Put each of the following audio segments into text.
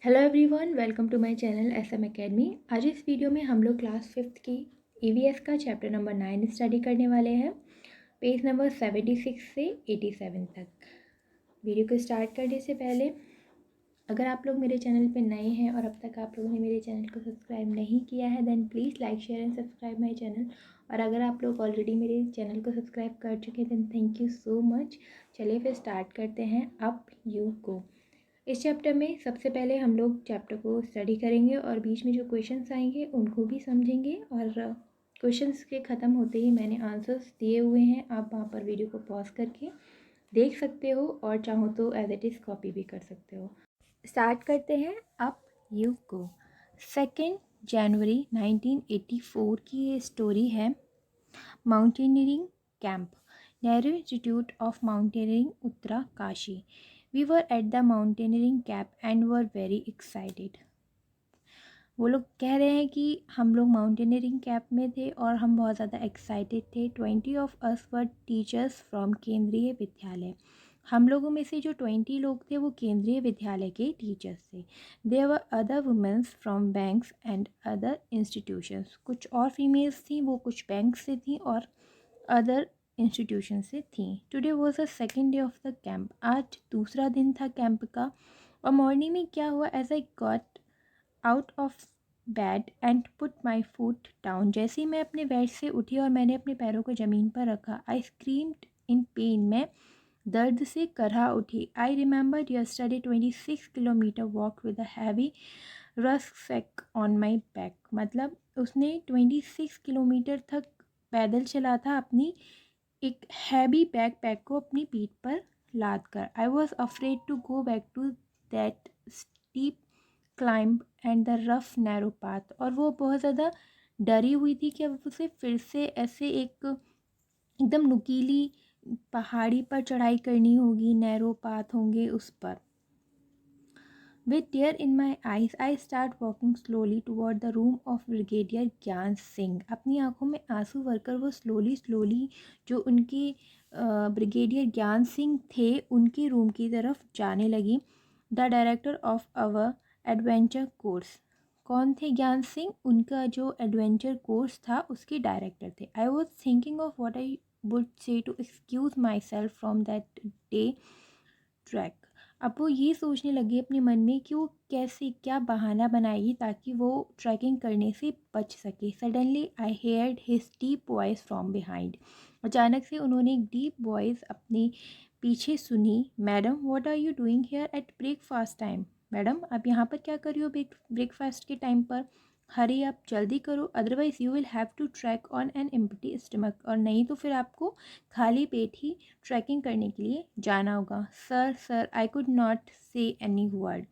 Hello everyone, welcome to my channel SM academy. आज इस video में हम लोग क्लास 5th की ईवीएस का चैप्टर नंबर 9 स्टडी करने वाले हैं, पेज नंबर 76 से 87 तक। वीडियो को स्टार्ट करने से पहले अगर आप लोग मेरे चैनल पे नए हैं और अब तक आप लोगों ने मेरे चैनल को सब्सक्राइब नहीं किया है then please like share and subscribe my channel. और अगर आप लोग ऑलरेडी मेरे चैनल को सब्सक्राइब कर चुके हैं then thank you so much. चलिए फिर स्टार्ट करते हैं। Up you go. इस चैप्टर में सबसे पहले हम लोग चैप्टर को स्टडी करेंगे और बीच में जो क्वेश्चंस आएंगे उनको भी समझेंगे। और क्वेश्चंस के ख़त्म होते ही मैंने आंसर्स दिए हुए हैं, आप वहाँ पर वीडियो को पॉज करके देख सकते हो और चाहो तो एज इट इज़ कॉपी भी कर सकते हो। स्टार्ट करते हैं। अप यू गो। 2 जनवरी 1984 की ये स्टोरी है। Mountaineering camp, Nehru Institute of Mountaineering, Uttarkashi. We were at the mountaineering camp and were very excited. वो लोग कह रहे हैं कि हम लोग माउंटेनियरिंग कैंप में थे और हम बहुत ज़्यादा एक्साइटेड थे। 20 of us were teachers from केंद्रीय विद्यालय। हम लोगों में से जो 20 लोग थे वो केंद्रीय विद्यालय के टीचर्स थे। There were other womens from banks and other institutions. कुछ और फीमेल्स थी, वो कुछ बैंक से थी और अदर इंस्टीट्यूशन से थी। Today was a second day of the camp. आज दूसरा दिन था कैंप का। और मॉर्निंग में क्या हुआ, as I got out of bed and put my foot down. जैसे ही मैं अपने बेड से उठी और मैंने अपने पैरों को ज़मीन पर रखा, आई स्क्रीम्ड इन पेन। मैं दर्द से करहा उठी। I remembered yesterday 26 kilometre walk with a heavy rucksack on my back. मतलब उसने 26 किलोमीटर तक पैदल चला था अपनी एक हैवी बैकपैक को अपनी पीठ पर लाद कर। I was afraid to go back to that steep climb and the rough narrow path. और वो बहुत ज़्यादा डरी हुई थी कि अब उसे फिर से ऐसे एक एकदम नुकीली पहाड़ी पर चढ़ाई करनी होगी, नैरो पाथ होंगे उस पर। With tear in my eyes, I start walking slowly toward the room of Brigadier ज्ञान सिंह। अपनी आंखों में आंसू भरकर वो स्लोली जो उनके ब्रिगेडियर ज्ञान सिंह थे उनके रूम की तरफ जाने लगी। The director of our adventure course. कौन थे ज्ञान सिंह? उनका जो एडवेंचर कोर्स था उसके डायरेक्टर थे। I was thinking of what I would say to excuse myself from that day trek. अब वो ये सोचने लगी अपने मन में कि वो कैसे क्या बहाना बनाएगी ताकि वो ट्रैकिंग करने से बच सके। Suddenly I heard his deep voice from behind. अचानक से उन्होंने एक डीप वॉइस अपने पीछे सुनी। Madam, what are you doing here at breakfast time? Madam, आप यहाँ पर क्या कर रही हो ब्रेकफास्ट के टाइम पर? हरी आप जल्दी करो, otherwise you will have to trek on an empty stomach. और नहीं तो फिर आपको खाली पेट ही ट्रैकिंग करने के लिए जाना होगा। सर आई कुड नॉट से एनी वर्ड।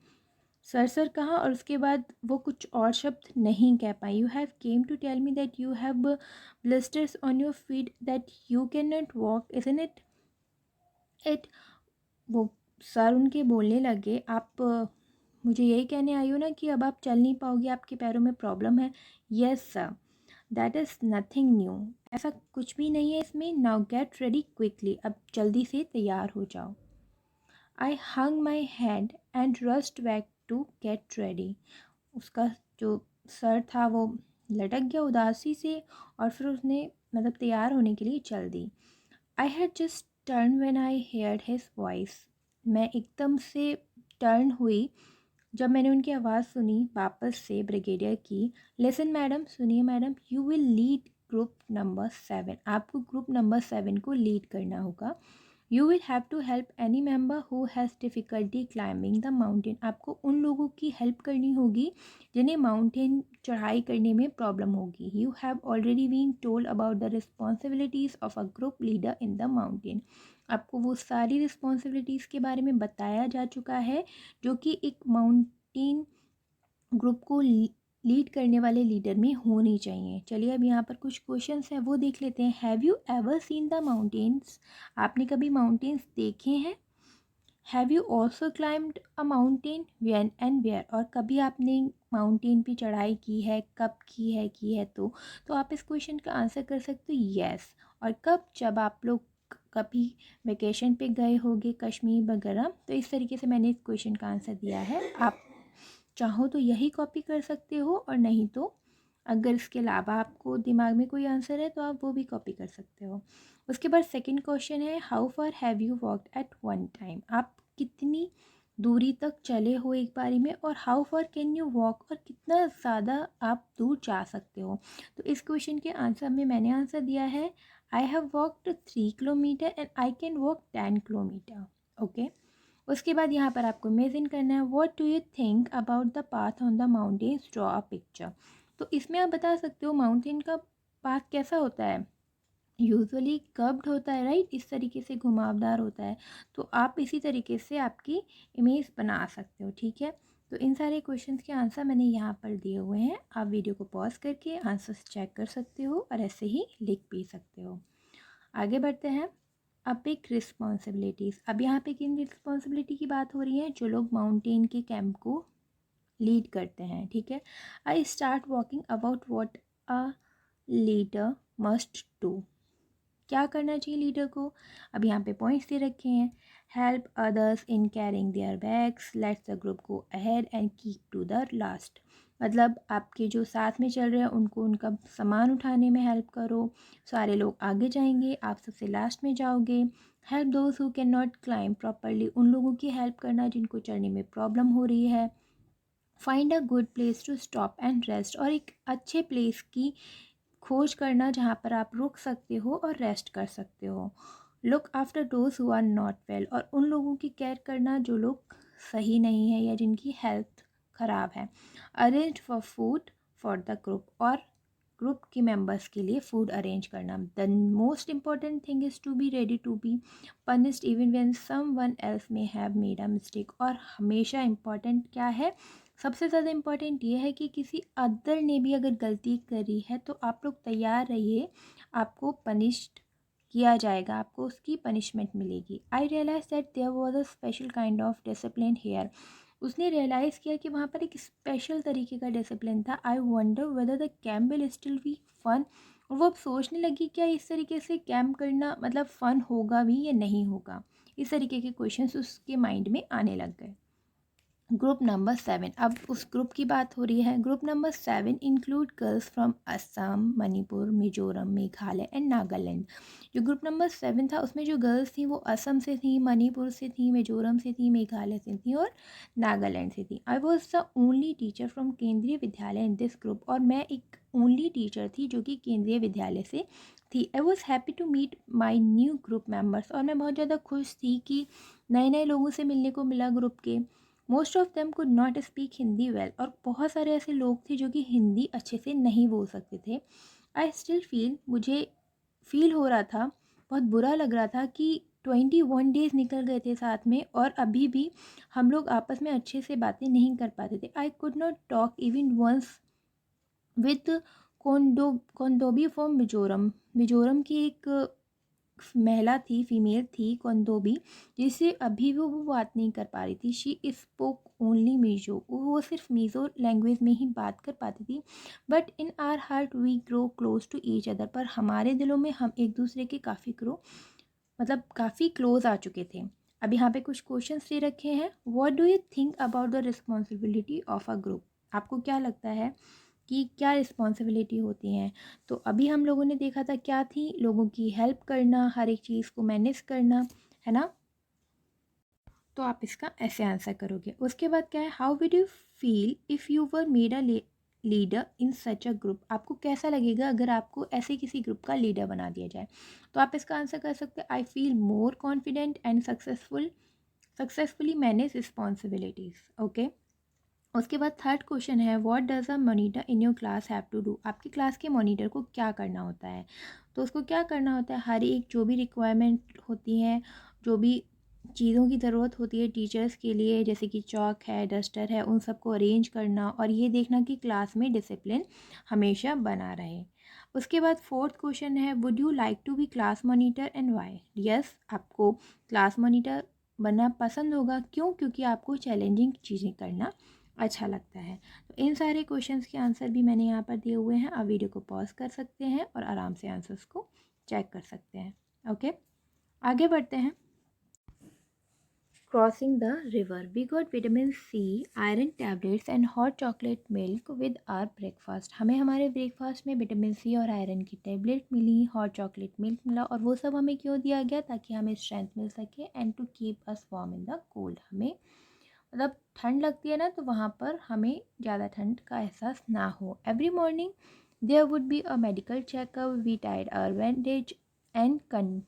सर कहा और उसके बाद वो कुछ और शब्द नहीं कह पाई। You have came to tell me that you have blisters on your feet that you can not walk, isn't it? वो सर उनके बोलने लगे, आप मुझे यही कहने आई हो ना कि अब आप चल नहीं पाओगे, आपके पैरों में प्रॉब्लम है? Yes sir, that is nothing new. ऐसा कुछ भी नहीं है इसमें। नाउ गेट रेडी क्विकली, अब जल्दी से तैयार हो जाओ। I hung my head and rushed back to get ready. उसका जो सर था वो लटक गया उदासी से और फिर उसने मतलब तैयार होने के लिए चल दी। I had just turn when I heard his voice. मैं एकदम से टर्न हुई जब मैंने उनकी आवाज़ सुनी वापस से ब्रिगेडियर की। लिसन मैडम, सुनिए madam, you will lead group number 7। आपको ग्रुप नंबर 7 को लीड करना होगा। You will have to help any member who has difficulty climbing the mountain. आपको उन लोगों की हेल्प करनी होगी जिन्हें माउंटेन चढ़ाई करने में प्रॉब्लम होगी। You have already been told about the responsibilities of a group leader in the mountain. आपको वो सारी रिस्पॉन्सिबिलिटीज़ के बारे में बताया जा चुका है जो कि एक माउंटेन ग्रुप को लीड करने वाले लीडर में होनी चाहिए। चलिए अब यहाँ पर कुछ क्वेश्चंस हैं वो देख लेते हैं। Have you ever seen the mountains? आपने कभी माउंटेन्स देखे हैं? Have you also climbed a mountain? When and where? और कभी आपने माउंटेन पे चढ़ाई की है? कब की है तो आप इस क्वेश्चन का आंसर कर सकते हो येस। और कब? जब आप लोग कभी वेकेशन पे गए होगे कश्मीर वगैरह। तो इस तरीके से मैंने इस क्वेश्चन का आंसर दिया है। आप चाहो तो यही कॉपी कर सकते हो, और नहीं तो अगर इसके अलावा आपको दिमाग में कोई आंसर है तो आप वो भी कॉपी कर सकते हो। उसके बाद सेकंड क्वेश्चन है, how far have you walked at one time, आप कितनी दूरी तक चले हो एक बारी में, और how far can you walk, और कितना ज़्यादा आप दूर जा सकते हो। तो इस क्वेश्चन के आंसर में मैंने आंसर दिया है, I have walked 3 kilometre and I can walk 10 kilometre. Okay. उसके बाद यहाँ पर आपको इमेजिन करना है, what do you think about the path on the mountains, draw a picture. तो इसमें आप बता सकते हो माउंटेन का पाथ कैसा होता है, यूजुअली कर्व्ड होता है, राइट, इस तरीके से घुमावदार होता है। तो आप इसी तरीके से आपकी इमेज बना सकते हो, ठीक है। तो इन सारे क्वेश्चंस के आंसर मैंने यहाँ पर दिए हुए हैं, आप वीडियो को पॉज करके आंसर्स चेक कर सकते हो और ऐसे ही लिख भी सकते हो। आगे बढ़ते हैं। अब एक रिस्पॉन्सिबिलिटीज़, अब यहाँ पे किन रिस्पॉन्सिबिलिटी की बात हो रही है, जो लोग माउंटेन के कैंप को लीड करते हैं, ठीक है। I start walking about what a leader must do, क्या करना चाहिए लीडर को। अब यहाँ पे पॉइंट्स दे रखे हैं, help others in carrying their bags, let's the group go ahead and keep to the last. मतलब आपके जो साथ में चल रहे हैं उनको उनका सामान उठाने में हेल्प करो, सारे लोग आगे जाएंगे, आप सबसे लास्ट में जाओगे। Help those who can not climb properly, उन लोगों की हेल्प करना जिनको चढ़ने में प्रॉब्लम हो रही है। Find a good place to stop and rest, और एक अच्छे प्लेस की खोज करना जहाँ पर आप रुक सकते हो और रेस्ट कर सकते हो। Look after those who are not well, और उन लोगों की केयर करना जो लोग सही नहीं है या जिनकी हेल्थ ख़राब है। Arrange for food for the group, और ग्रुप के मेंबर्स के लिए फूड अरेंज करना। The most important thing is to be ready to be punished even when someone else may have made a mistake, और हमेशा इम्पॉर्टेंट क्या है, सबसे ज़्यादा इम्पॉर्टेंट ये है कि किसी अदर ने भी अगर गलती करी है तो आप लोग तैयार रहिए, आपको पनिश्ड किया जाएगा, आपको उसकी पनिशमेंट मिलेगी। I realise that there was a special kind of discipline here, उसने रियलाइज़ किया कि वहाँ पर एक स्पेशल तरीके का डिसिप्लिन था। I wonder whether the camp will still be fun, और वो अब सोचने लगी क्या इस तरीके से कैम्प करना मतलब फ़न होगा भी या नहीं होगा। इस तरीके के क्वेश्चंस उसके माइंड में आने लग गए। ग्रुप नंबर 7, अब उस ग्रुप की बात हो रही है। Group number 7 include girls from Assam, Manipur, Mizoram, Meghalaya and Nagaland. जो ग्रुप नंबर 7 था उसमें जो गर्ल्स थी वो असम से थी, मणिपुर से थी, मिजोरम से थी, मेघालय से थी और नागालैंड से थी। I was the only teacher from केंद्रीय विद्यालय इन दिस ग्रुप, और मैं एक ओनली टीचर थी जो कि केंद्रीय विद्यालय से थी। I was happy to meet my new group members, और मैं बहुत ज़्यादा खुश थी कि नए नए लोगों से मिलने को मिला ग्रुप के। Most of them could not speak Hindi well, और बहुत सारे ऐसे लोग थे जो कि हिंदी अच्छे से नहीं बोल सकते थे। आई स्टिल फील, मुझे फील हो रहा था, बहुत बुरा लग रहा था कि 21 डेज़ निकल गए थे साथ में और अभी भी हम लोग आपस में अच्छे से बातें नहीं कर पाते थे। I could not talk even once with Kondobi from Mizoram, Mizoram की एक महिला थी, फीमेल थी कोंदोबी, जिससे अभी भी वो बात नहीं कर पा रही थी। शी स्पोक ओनली मीजो, वो सिर्फ मीज़ो लैंग्वेज में ही बात कर पाती थी। But in our heart we grow close to each other, पर हमारे दिलों में हम एक दूसरे के काफ़ी क्लोज आ चुके थे। अब यहाँ पे कुछ क्वेश्चंस दे रखे हैं। What do you think about the responsibility of a group, आपको क्या लगता है कि क्या रिस्पॉन्सिबिलिटी होती हैं। तो अभी हम लोगों ने देखा था क्या थी, लोगों की हेल्प करना, हर एक चीज़ को मैनेज करना, है ना। तो आप इसका ऐसे आंसर करोगे। उसके बाद क्या है, how would you feel if you were made a leader in such a group, आपको कैसा लगेगा अगर आपको ऐसे किसी ग्रुप का लीडर बना दिया जाए। तो आप इसका आंसर कर सकते हैं, I feel more confident and successfully manage responsibilities. Okay. उसके बाद थर्ड क्वेश्चन है, what does a monitor in your class have to do, आपकी क्लास के मॉनिटर को क्या करना होता है। तो उसको क्या करना होता है, हर एक जो भी रिक्वायरमेंट होती हैं, जो भी चीज़ों की ज़रूरत होती है टीचर्स के लिए, जैसे कि चॉक है, डस्टर है, उन सबको अरेंज करना और ये देखना कि क्लास में डिसिप्लिन हमेशा बना रहे। उसके बाद फोर्थ क्वेश्चन है, would you like to be class monitor and why. Yes, आपको क्लास मॉनिटर बनना पसंद होगा, क्यों, क्योंकि आपको चैलेंजिंग चीज़ें करना अच्छा लगता है। तो इन सारे क्वेश्चंस के आंसर भी मैंने यहाँ पर दिए हुए हैं, आप वीडियो को पॉज कर सकते हैं और आराम से आंसर्स को चेक कर सकते हैं। ओके, आगे बढ़ते हैं। crossing the river. We got vitamin C, iron tablets and hot chocolate milk with our breakfast. हमें हमारे ब्रेकफास्ट में विटामिन सी और आयरन की टेबलेट मिली, हॉट चॉकलेट मिल्क मिला, और वो सब हमें क्यों दिया गया? ताकि हमें स्ट्रेंथ मिल सके and to keep us warm in the cold. हमें मतलब ठंड लगती है ना, तो वहाँ पर हमें ज़्यादा ठंड का एहसास ना हो. Every morning there would be a medical checkup. We tied our bandage and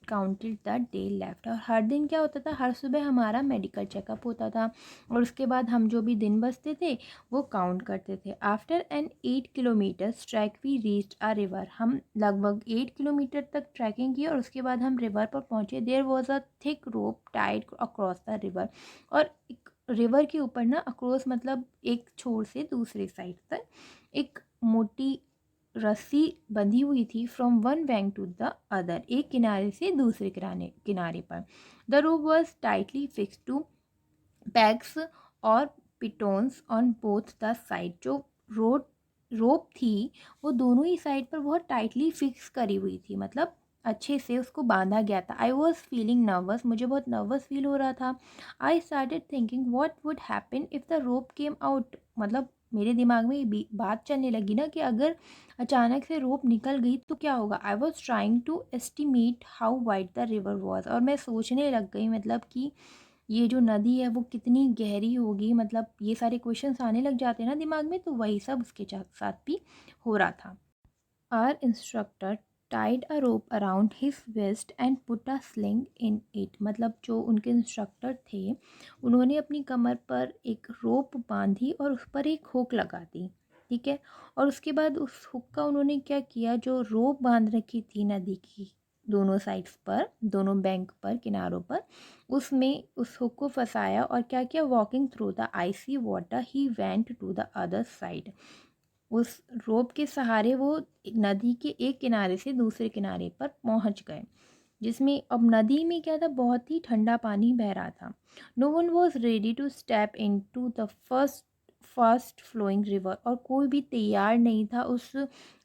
counted the day left. और हर दिन क्या होता था? हर सुबह हमारा मेडिकल चेकअप होता था और उसके बाद हम जो भी दिन बचते थे वो काउंट करते थे. After an 8 kilometre trek we reached a river. हम लगभग 8 किलोमीटर तक ट्रैकिंग की और उसके बाद हम रिवर पर पहुँचे. There was a thick rope tied across the river. और एक रिवर के ऊपर ना, अक्रॉस मतलब एक छोर से दूसरे साइड तक एक मोटी रस्सी बंधी हुई थी. From one bank to the other, एक किनारे से दूसरे किनारे पर. The rope was tightly fixed to pegs और pitons on both the side. जो रोप थी वो दोनों ही साइड पर बहुत टाइटली फिक्स करी हुई थी, मतलब अच्छे से उसको बांधा गया था. I was feeling nervous. मुझे बहुत नर्वस फील हो रहा था. I started thinking what would happen if the rope came out. मतलब मेरे दिमाग में ये बात चलने लगी ना कि अगर अचानक से रोप निकल गई तो क्या होगा. I was trying to estimate how wide the river was. और मैं सोचने लग गई, मतलब कि ये जो नदी है वो कितनी गहरी होगी. मतलब ये सारे क्वेश्चंस आने लग जाते हैं ना दिमाग में, तो वही सब उसके साथ भी हो रहा था. Our instructor tied a rope around his waist and put a sling in it. मतलब जो उनके इंस्ट्रक्टर थे उन्होंने अपनी कमर पर एक रोप बांधी और उस पर एक हुक लगा दी. ठीक है. और उसके बाद उस हुक का उन्होंने क्या किया, जो रोप बांध रखी थी नदी की दोनों साइड्स पर, दोनों बैंक पर, किनारों पर, उसमें उस हुक को फंसाया और क्या किया, walking through the icy water he went to the other side. उस रोप के सहारे वो नदी के एक किनारे से दूसरे किनारे पर पहुंच गए, जिसमें अब नदी में क्या था, बहुत ही ठंडा पानी बह रहा था. No one was ready to step into the first fast flowing river. और कोई भी तैयार नहीं था उस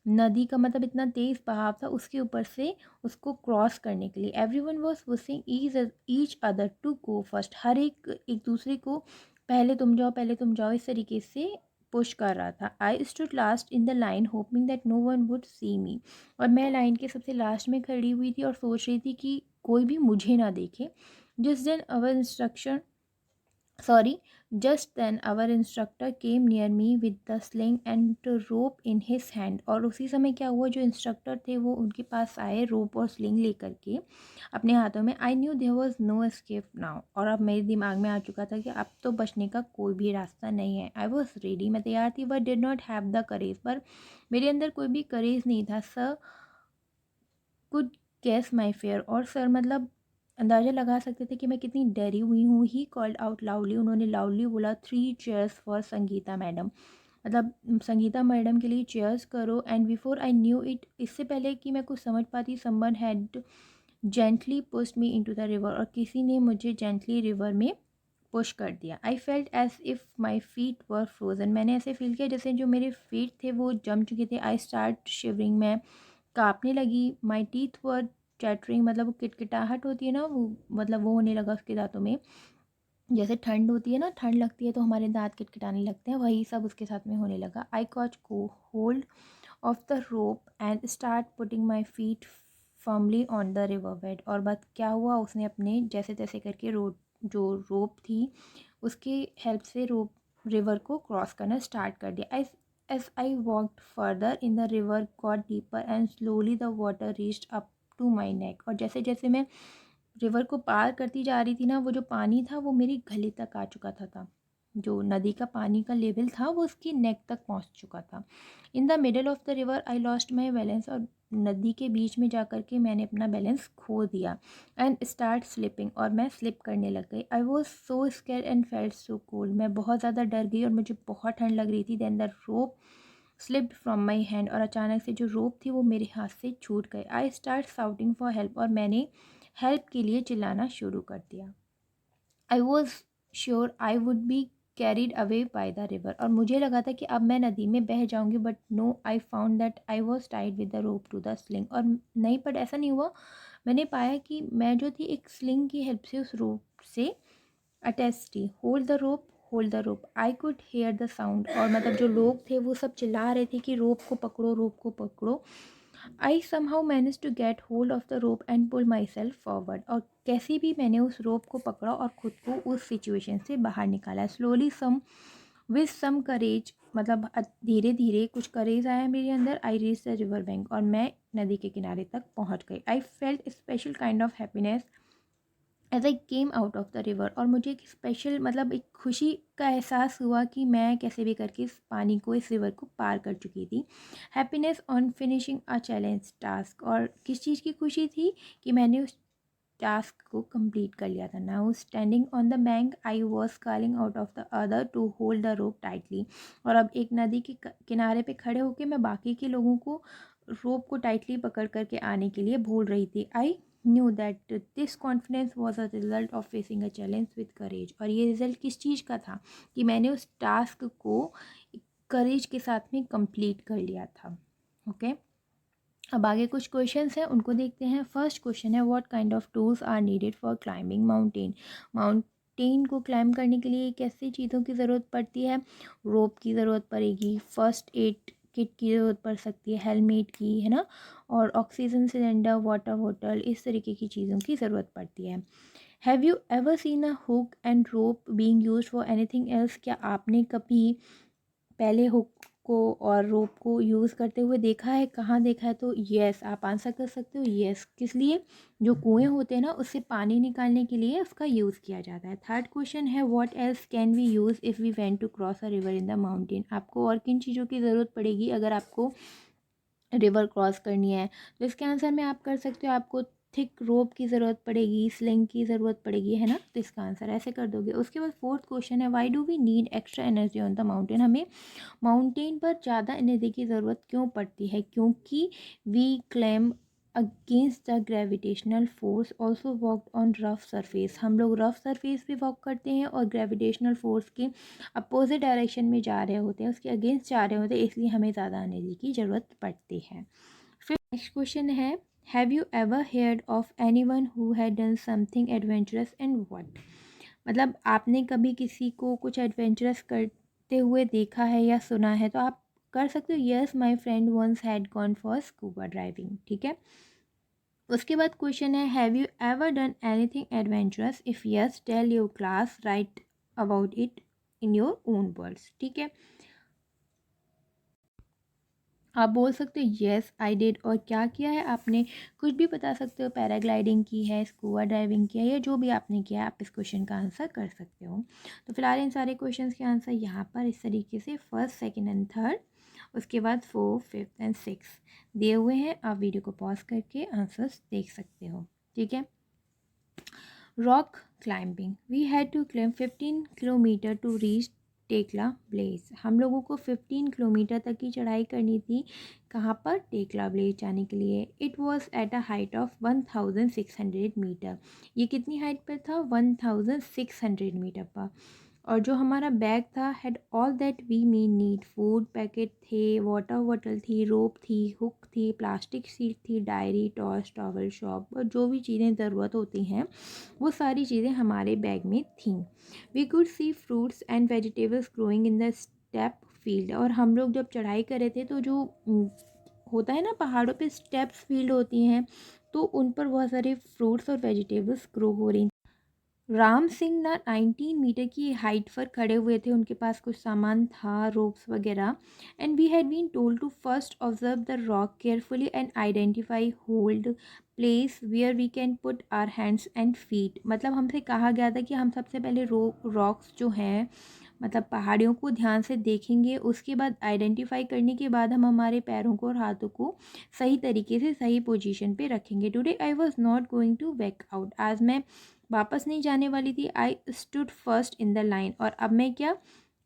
नदी का, मतलब इतना तेज़ बहाव था उसके ऊपर से उसको क्रॉस करने के लिए. Everyone was pushing each other to go first. हर एक दूसरे को पहले तुम जाओ, पहले तुम जाओ, इस तरीके से पुश कर रहा था. I stood last in the line hoping that no one would see me. और मैं लाइन के सबसे लास्ट में खड़ी हुई थी और सोच रही थी कि कोई भी मुझे ना देखे. जिस दिन अवर instruction just then our instructor came near me with the sling and rope in his hand. और उसी समय क्या हुआ, जो इंस्ट्रक्टर थे वो उनके पास आए रोप और स्लिंग लेकर के अपने हाथों में. I knew there was no escape now. और अब मेरे दिमाग में आ चुका था कि अब तो बचने का कोई भी रास्ता नहीं है. I was ready. मैं तैयार थी, but did not have the courage. पर मेरे अंदर कोई भी करेज नहीं था. Sir could guess my fear. और सर मतलब अंदाज़ा लगा सकते थे कि मैं कितनी डरी हुई हूँ. He called out loudly. उन्होंने लाउडली बोला, 3 चेयर्स फॉर संगीता मैडम. मतलब संगीता मैडम के लिए चेयर्स करो. And before I knew it, इससे पहले कि मैं कुछ समझ पाती, someone had gently pushed me into the river. और किसी ने मुझे जेंटली रिवर में पुश कर दिया. I felt as if my feet were frozen. मैंने ऐसे फील किया जैसे जो मेरे फीट थे वो जम चुके थे. I start shivering. मैं काँपने लगी. My teeth were chattering. मतलब वो किटकिटाहट होती है ना, वो मतलब वो होने लगा उसके दांतों में. जैसे ठंड होती है ना, ठंड लगती है तो हमारे दांत किटकिटाने लगते हैं, वही सब उसके साथ में होने लगा. आई कॉच को hold of the rope and start putting my feet firmly on the river bed. और बात क्या हुआ, उसने अपने जैसे तैसे करके जो रोप थी उसकी हेल्प से रिवर को क्रॉस करना स्टार्ट कर दिया. As I walked further in the river got deeper and slowly the water reached up to my neck. और जैसे जैसे मैं रिवर को पार करती जा रही थी ना, वो जो पानी था वो मेरी गले तक आ चुका था. जो नदी का पानी का लेवल था वो उसकी नेक तक पहुंच चुका था. In the middle of the river I lost my balance. और नदी के बीच में जा कर के मैंने अपना बैलेंस खो दिया. And start slipping. और मैं स्लिप करने लग गई. I was so scared and felt so cold. मैं बहुत ज़्यादा डर गई और मुझे बहुत ठंड लग रही थी. Then the rope slipped from my hand. और अचानक से जो रोप थी वो मेरे हाथ से छूट गई. I start shouting for help. और मैंने हेल्प के लिए चिल्लाना शुरू कर दिया. I was sure I would be carried away by the river. और मुझे लगा था कि अब मैं नदी में बह जाऊंगी. But no, I found that I was tied with the rope to the sling. और नहीं, पर ऐसा नहीं हुआ. मैंने पाया कि मैं जो थी एक स्लिंग की हेल्प से उस रोप से अटेस्टी, hold the rope, hold the rope, I could hear the sound, और मतलब जो लोग थे वो सब चिल्ला रहे थे कि रोप को पकड़ो, रोप को पकड़ो। I somehow manage to get hold of the rope and pull myself forward, और कैसे भी मैंने उस रोप को पकड़ा और खुद को उस सिचुएशन से बाहर निकाला। स्लोली सम विथ सम करेज, मतलब धीरे धीरे कुछ करेज आया मेरे अंदर। I reach the river bank, और मैं नदी के किनारे तक पहुंच गई। I felt special kind of happiness as I came out of the river, और मुझे एक स्पेशल मतलब एक खुशी का एहसास हुआ कि मैं कैसे भी करके इस पानी को, इस रिवर को पार कर चुकी थी। Happiness on finishing a challenge task, और किस चीज़ की खुशी थी कि मैंने उस टास्क को कंप्लीट कर लिया था। Now standing on the bank I was calling out of the other to hold the rope tightly, और अब एक नदी के किनारे पे खड़े होकर मैं बाकी के लोगों को रोप को टाइटली पकड़ करके आने के लिए बोल रही थी। I knew that this confidence was a result of facing a challenge with courage, और ये रिजल्ट किस चीज़ का था कि मैंने उस टास्क को करेज के साथ में कंप्लीट कर लिया था। ओके अब आगे कुछ क्वेश्चंस हैं, उनको देखते हैं। फर्स्ट क्वेश्चन है, what kind of tools are needed for climbing mountain. Mountain को क्लाइंब करने के लिए कैसी चीज़ों की ज़रूरत पड़ती है। रोप की ज़रूरत पड़ेगी, फर्स्ट एड किट की ज़रूरत पड़ सकती है, हेलमेट की, है ना, और ऑक्सीजन सिलेंडर, वाटर बॉटल, इस तरीके की चीज़ों की ज़रूरत पड़ती है। Have you ever seen a hook and rope being used for anything else, क्या आपने कभी पहले हुक को और रोप को यूज़ करते हुए देखा है? कहाँ देखा है? तो येस, आप आंसर कर सकते हो येस। किस लिए? जो कुएं होते हैं ना, उससे पानी निकालने के लिए उसका यूज़ किया जाता है। थर्ड क्वेश्चन है, what else can we use if we went to cross a river in the mountain. आपको और किन चीज़ों की ज़रूरत पड़ेगी अगर आपको रिवर क्रॉस करनी है? तो इसके आंसर में आप कर सकते हो, आपको थिक रोप की ज़रूरत पड़ेगी, स्लिंग की ज़रूरत पड़ेगी, है ना। तो इसका आंसर ऐसे कर दोगे। उसके बाद फोर्थ क्वेश्चन है, why do we need extra energy on the mountain. हमें माउंटेन पर ज़्यादा एनर्जी की ज़रूरत क्यों पड़ती है? क्योंकि we climb against the gravitational force also walk on rough surface. हम लोग रफ सरफेस पे वॉक करते हैं और ग्रेविटेशनल फोर्स के अपोजिट डायरेक्शन में जा रहे होते हैं, उसके अगेंस्ट जा रहे होते हैं, इसलिए हमें ज़्यादा एनर्जी की ज़रूरत पड़ती है। फिर नेक्स्ट क्वेश्चन है, have you ever heard of any one who had done something adventurous and what. मतलब आपने कभी किसी को कुछ एडवेंचरस करते हुए देखा है या सुना है? तो आप कर सकते हो yes, my friend once had gone for scuba driving. ठीक है, उसके बाद क्वेश्चन है, have you ever done anything adventurous, if yes tell your class, write about it in your own words. ठीक है, आप बोल सकते हो येस आई डिड, और क्या किया है आपने, कुछ भी बता सकते हो। पैराग्लाइडिंग की है, स्कूबा ड्राइविंग किया है, या जो भी आपने किया है, आप इस क्वेश्चन का आंसर कर सकते हो। तो फिलहाल इन सारे क्वेश्चंस के आंसर यहाँ पर इस तरीके से फर्स्ट, सेकंड एंड थर्ड, उसके बाद फोर्थ, फिफ्थ एंड सिक्स दिए हुए हैं। आप वीडियो को पॉज करके आंसर्स देख सकते हो। ठीक है, rock climbing, we had to climb 15 kilometre to reach टेकला ब्लेज। हम लोगों को 15 किलोमीटर तक की चढ़ाई करनी थी। कहाँ पर? टेकला ब्लेज जाने के लिए। It was at a height of 1600 metres. ये कितनी हाइट पर था? 1600 मीटर पर। और जो हमारा बैग था, had all that we may need, food packet थे, वाटर बॉटल थी, रोप थी, हुक थी, प्लास्टिक शीट थी, डायरी, टॉर्च, टॉवल, शॉप, और जो भी चीज़ें ज़रूरत होती हैं वो सारी चीज़ें हमारे बैग में थीं। We could see fruits and vegetables growing in the step field, और हम लोग जब चढ़ाई कर रहे थे तो जो होता है ना, पहाड़ों पे स्टेप्स फील्ड होती हैं, तो उन पर बहुत सारे फ्रूट्स और वेजिटेबल्स ग्रो हो रही। राम सिंह ना 19 मीटर की हाइट पर खड़े हुए थे, उनके पास कुछ सामान था, रोप्स वगैरह। And we had been told to first observe the rock carefully and identify hold place where we can put our hands and feet. मतलब हमसे कहा गया था कि हम सबसे पहले रॉक्स जो हैं, मतलब पहाड़ियों को ध्यान से देखेंगे, उसके बाद आइडेंटिफाई करने के बाद हम हमारे पैरों को और हाथों को सही तरीके से सही पोजीशन पे रखेंगे। Today I was not going to back out, आज मैं वापस नहीं जाने वाली थी। I stood first in the line, और अब मैं क्या,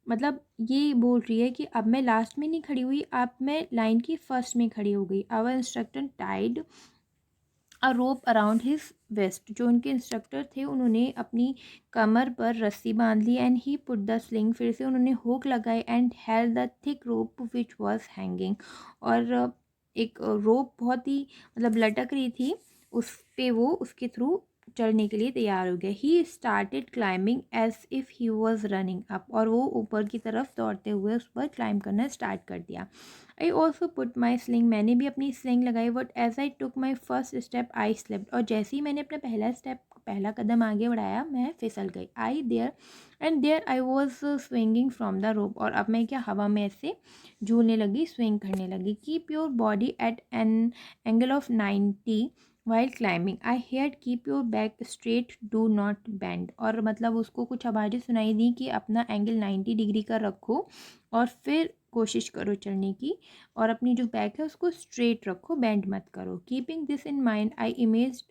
मतलब ये बोल रही है कि अब मैं लास्ट में नहीं खड़ी हुई, अब मैं लाइन की फर्स्ट में खड़ी हो गई। Our instructor tied a rope around his waist, जो उनके इंस्ट्रक्टर थे उन्होंने अपनी कमर पर रस्सी बांध ली। And he put the sling, फिर से उन्होंने हुक लगाई। And held the thick rope which was hanging, और एक रोप बहुत ही मतलब लटक रही थी, उस पे वो उसके थ्रू चढ़ने के लिए तैयार हो गया। He started climbing as if he was running up, और वो ऊपर की तरफ दौड़ते हुए उस पर क्लाइंब करना स्टार्ट कर दिया। I also put my sling, मैंने भी अपनी स्लिंग लगाई। But as I took my first step I slipped, और जैसे ही मैंने अपना पहला कदम आगे बढ़ाया मैं फिसल गई। I there and there I was swinging from the rope, और अब मैं क्या हवा में ऐसे झूलने लगी, स्विंग करने लगी। Keep your body at an angle of 90 while climbing, I hear keep your back straight, do not bend. और मतलब उसको कुछ आवाज़ें सुनाई दी कि अपना एंगल 90 डिग्री का रखो और फिर कोशिश करो चढ़ने की, और अपनी जो बैक है उसको स्ट्रेट रखो, बेंड मत करो। Keeping this in mind I image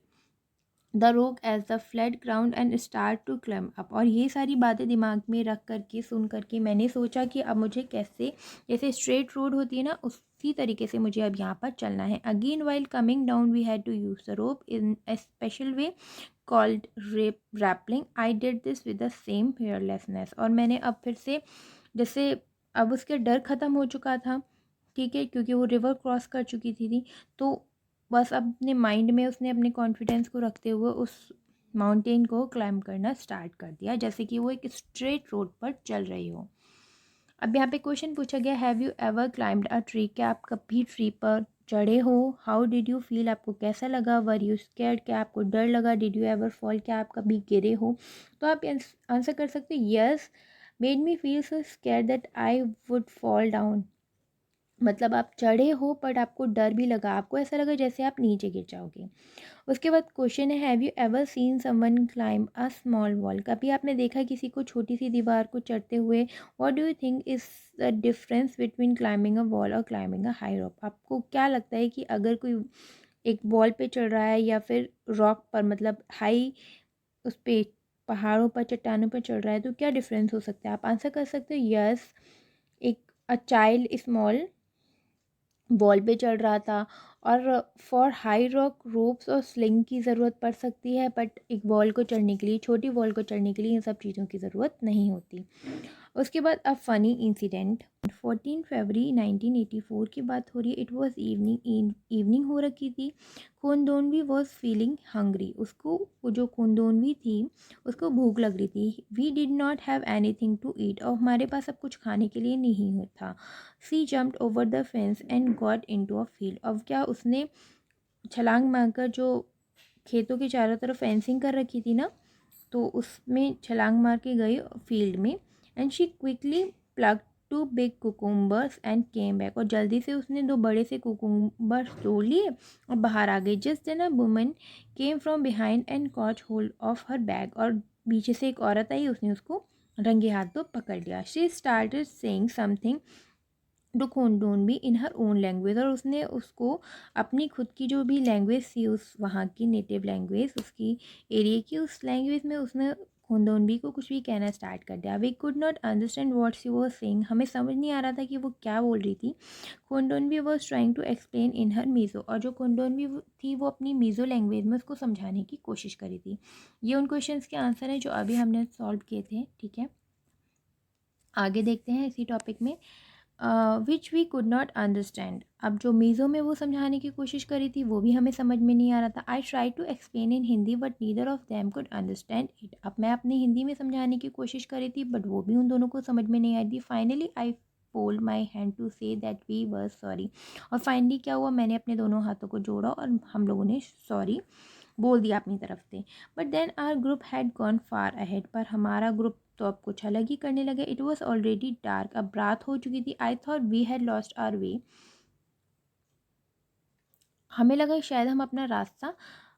the rock as the flat ground and start to climb up, और ये सारी बातें दिमाग में रख करके सुन करके मैंने सोचा कि अब मुझे कैसे, जैसे स्ट्रेट रोड होती है ना, उसी तरीके से मुझे अब यहाँ पर चलना है। Again while coming down we had to use the rope in a special way called rappelling. I did this with the same fearlessness, और मैंने अब फिर से, जैसे अब उसके डर ख़त्म हो चुका था, ठीक है, क्योंकि वो रिवर क्रॉस कर चुकी थी तो बस अपने माइंड में उसने अपने कॉन्फिडेंस को रखते हुए उस माउंटेन को क्लाइंब करना स्टार्ट कर दिया, जैसे कि वो एक स्ट्रेट रोड पर चल रही हो। अब यहाँ पे क्वेश्चन पूछा गया, have you ever climbed a tree, क्या आप कभी ट्री पर चढ़े हो? हाउ डिड यू फील, आपको कैसा लगा? वर यू स्कैर्ड, क्या आपको डर लगा? डिड यू एवर फॉल, क्या आप कभी गिरे हो? तो आप आंसर कर सकते हो, yes made me feel so scared that I would fall down. मतलब आप चढ़े हो बट आपको डर भी लगा, आपको ऐसा लगा जैसे आप नीचे गिर जाओगे। उसके बाद क्वेश्चन है, have you ever seen someone climb a small wall, कभी आपने देखा किसी को छोटी सी दीवार को चढ़ते हुए? What do you think is the difference between climbing a wall और क्लाइंबिंग अ हाई रॉक, आपको क्या लगता है कि अगर कोई एक वॉल पे चढ़ रहा है या फिर रॉक पर, मतलब हाई उस पे पहाड़ों पर, चट्टानों पर चढ़ रहा है, तो क्या डिफरेंस हो सकता है? आप आंसर कर सकते हो, यस एक अ चाइल्ड स्मॉल वॉल पे चढ़ रहा था, और फॉर हाई रॉक रोप्स और स्लिंग की ज़रूरत पड़ सकती है, बट एक वॉल को चढ़ने के लिए, छोटी वॉल को चढ़ने के लिए इन सब चीज़ों की ज़रूरत नहीं होती। उसके बाद अ फ़नी इंसिडेंट, 14 फरवरी 1984 की बात हो रही है। इट वॉज इवनिंग हो रखी थी। खोंदोनवी वॉज फीलिंग हंग्री, उसको, वो जो खोंदोनवी थी उसको भूख लग रही थी। We did not have anything to eat, और हमारे पास अब कुछ खाने के लिए नहीं था। She jumped over the fence and got into a field, अब क्या उसने छलांग मारकर, जो खेतों के चारों तरफ फेंसिंग कर रखी थी ना, तो उसमें छलांग मार के गई फील्ड में। And she quickly plug two big cucumbers and came back, और जल्दी से उसने दो बड़े से कुकुम्बर्स तोड़ लिए और बाहर आ गई। Just then a woman came from behind and caught hold of her bag, और पीछे से एक औरत आई, उसने उसको रंगे हाथों पकड़ लिया। She started saying something to Khondonvi in her own language, और उसने उसको अपनी खुद की जो भी लैंग्वेज थी, उस वहाँ की नेटिव लैंग्वेज, उसकी एरिया की, उस लैंग्वेज में उसने खोंदोनवी को कुछ भी कहना स्टार्ट कर दिया। We could not understand what she was saying, हमें समझ नहीं आ रहा था कि वो क्या बोल रही थी। Khondonvi was trying to explain in her Mizo, और जो खोंदोनवी थी वो अपनी मीज़ो लैंग्वेज में उसको समझाने की कोशिश करी थी। ये उन क्वेश्चंस के आंसर हैं जो अभी हमने सॉल्व किए थे, ठीक है। आगे देखते हैं इसी टॉपिक में, which we could not understand, अब जो मीज़ो में वो समझाने की कोशिश करी थी वो भी हमें समझ में नहीं आ रहा था। I try to explain in Hindi but neither of them could understand it, अब मैं अपनी हिंदी में समझाने की कोशिश करी थी बट वो भी उन दोनों को समझ में नहीं आई थी। Finally I fold my hand to say that we were sorry, और फाइनली क्या हुआ, मैंने अपने दोनों हाथों को जोड़ा और हम लोगों ने सॉरी बोल दिया अपनी तरफ से। But then our group had gone far ahead, पर हमारा ग्रुप तो अब कुछ अलग ही करने लगे। इट वॉज ऑलरेडी डार्क, अब रात हो चुकी थी। I thought we had lost our way, हमें लगा शायद हम अपना रास्ता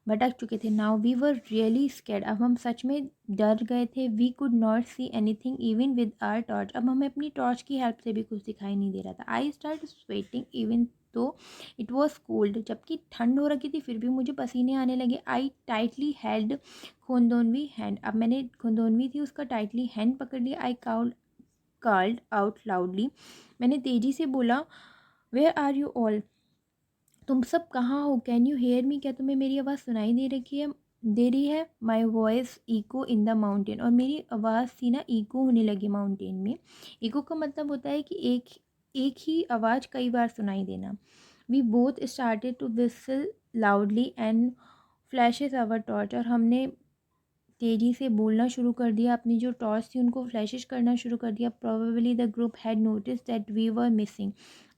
भटक चुके थे। Now we were really scared, अब हम सच में डर गए थे। We could not see anything even with our torch, अब हमें अपनी टॉर्च की हेल्प से भी कुछ दिखाई नहीं दे रहा था। आई स्टार्ट स्वेटिंग इवन तो इट वॉज कोल्ड, जबकि ठंड हो रखी थी फिर भी मुझे पसीने आने लगे। आई टाइटली हेल्ड खोंदोनवी हैंड, अब मैंने खोंदोनवी थी उसका टाइटली हैंड पकड़ लिया। आई कॉल्ड आउट लाउडली, मैंने तेजी से बोला, वेयर आर यू ऑल, तुम सब कहाँ हो? कैन यू हेयर मी, क्या तुम्हें मेरी आवाज़ सुनाई दे रही है? My voice echo in the mountain, और मेरी आवाज़ थी ना इको होने लगी माउंटेन में। इको का मतलब होता है कि एक ही आवाज़ कई बार सुनाई देना। We both started to whistle loudly and flashes our torch, और हमने तेज़ी से बोलना शुरू कर दिया, अपनी जो टॉर्च थी उनको फ्लैशेस करना शुरू कर दिया। Probably the group had notice that we were missing,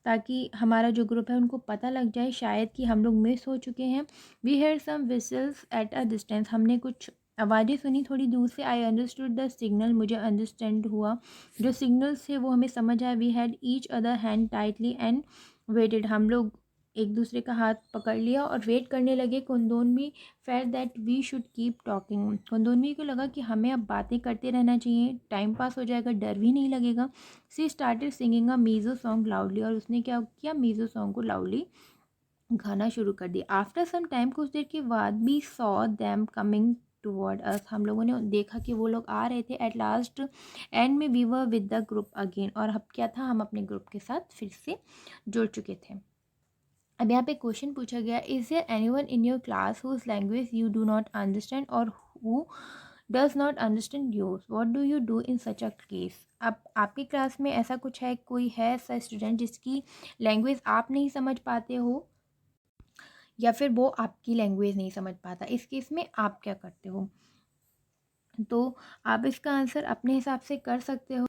ताकि हमारा जो ग्रुप है उनको पता लग जाए शायद कि हम लोग मिस हो चुके हैं। We hear some whistles at a distance, हमने कुछ आवाज़ें सुनी थोड़ी दूर से। आई अंडरस्टूड द सिग्नल, मुझे अंडरस्टैंड हुआ जो सिग्नल्स थे वो हमें समझ आया। We had each other hand tightly and waited, हम लोग एक दूसरे का हाथ पकड़ लिया और वेट करने लगे। Kundonvi felt that we should keep talking, Kundonvi को लगा कि हमें अब बातें करते रहना चाहिए, टाइम पास हो जाएगा, डर भी नहीं लगेगा। She started singing a Mizo song loudly, और उसने क्या किया, मीज़ो सॉन्ग को लाउडली गाना शुरू कर दिया। आफ्टर सम टाइम, कुछ देर के बाद, we saw them coming toward us, हम लोगों ने देखा कि वो लोग आ रहे थे। एट लास्ट एंड में we were with the group again, और अब क्या था, हम अपने ग्रुप के साथ फिर से जुड़ चुके थे। अब यहाँ पे क्वेश्चन पूछा गया, is there anyone in your class whose language you do not understand और who does not understand yours, what do you do in such a case. अब आपकी क्लास में ऐसा कुछ है, कोई है ऐसा स्टूडेंट जिसकी लैंग्वेज आप नहीं समझ पाते हो, या फिर वो आपकी लैंग्वेज नहीं समझ पाता, इस केस में आप क्या करते हो। तो आप इसका आंसर अपने हिसाब से कर सकते हो।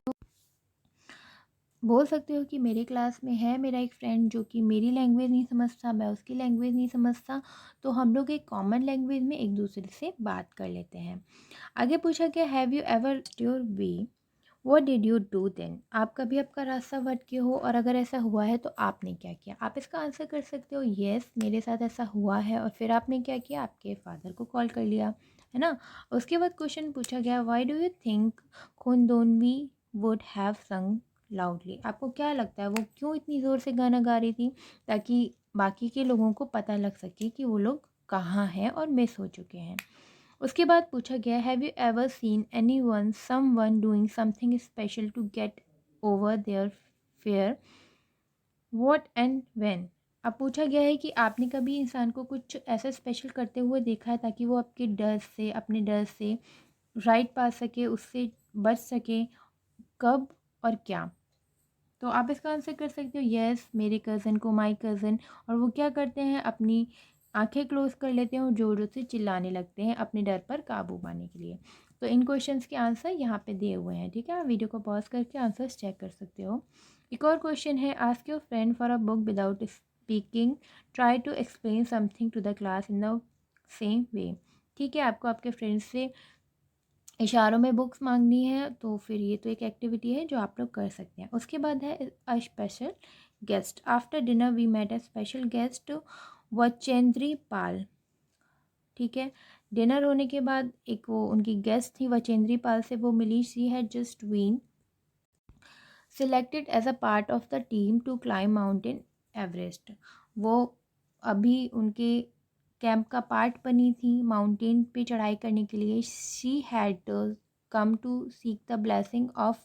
बोल सकते हो कि मेरे क्लास में है मेरा एक फ्रेंड जो कि मेरी लैंग्वेज नहीं समझता, मैं उसकी लैंग्वेज नहीं समझता, तो हम लोग एक कॉमन लैंग्वेज में एक दूसरे से बात कर लेते हैं। आगे पूछा गया, have you ever your way, what did you do then, आप कभी आपका रास्ता भटके हो और अगर ऐसा हुआ है तो आपने क्या किया। आप इसका आंसर कर सकते हो, येस मेरे साथ ऐसा हुआ है, और फिर आपने क्या किया, आपके फादर को कॉल कर लिया, है ना। उसके बाद क्वेश्चन पूछा गया, why do you think Khundonvi would have sung loudly, आपको क्या लगता है वो क्यों इतनी ज़ोर से गाना गा रही थी, ताकि बाकी के लोगों को पता लग सके कि वो लोग कहाँ हैं और मिस हो चुके हैं। उसके बाद पूछा गया, have you ever seen anyone someone doing something special to get over their fear, what and when. अब पूछा गया है कि आपने कभी इंसान को कुछ ऐसा स्पेशल करते हुए देखा है ताकि वो आपके डर से, अपने डर से राइट पा सके, उससे बच सके, कब और क्या। तो आप इसका आंसर कर सकते हो, यस मेरे कज़न को, माय कज़न, और वो क्या करते हैं, अपनी आंखें क्लोज कर लेते हैं और ज़ोर ज़ोर से चिल्लाने लगते हैं अपने डर पर काबू पाने के लिए। तो इन क्वेश्चंस के आंसर यहाँ पे दिए हुए हैं, ठीक है। आप वीडियो को पॉज करके आंसर्स चेक कर सकते हो। एक और क्वेश्चन है, ask your friend for a book without speaking, try to explain something to the class in the same way. ठीक है, आपको आपके फ्रेंड्स से इशारों में बुक्स मांगनी है, तो फिर ये तो एक एक्टिविटी है जो आप लोग कर सकते हैं। उसके बाद है a special guest, after dinner we met a special guest Bachendri Pal. ठीक है, डिनर होने के बाद एक वो उनकी गेस्ट थी वचेंद्री पाल से वो मिली। She had just been selected as a part of the team to climb mountain Everest, वो अभी उनके कैंप का पार्ट बनी थी माउंटेन पे चढ़ाई करने के लिए। She had come to seek the blessing of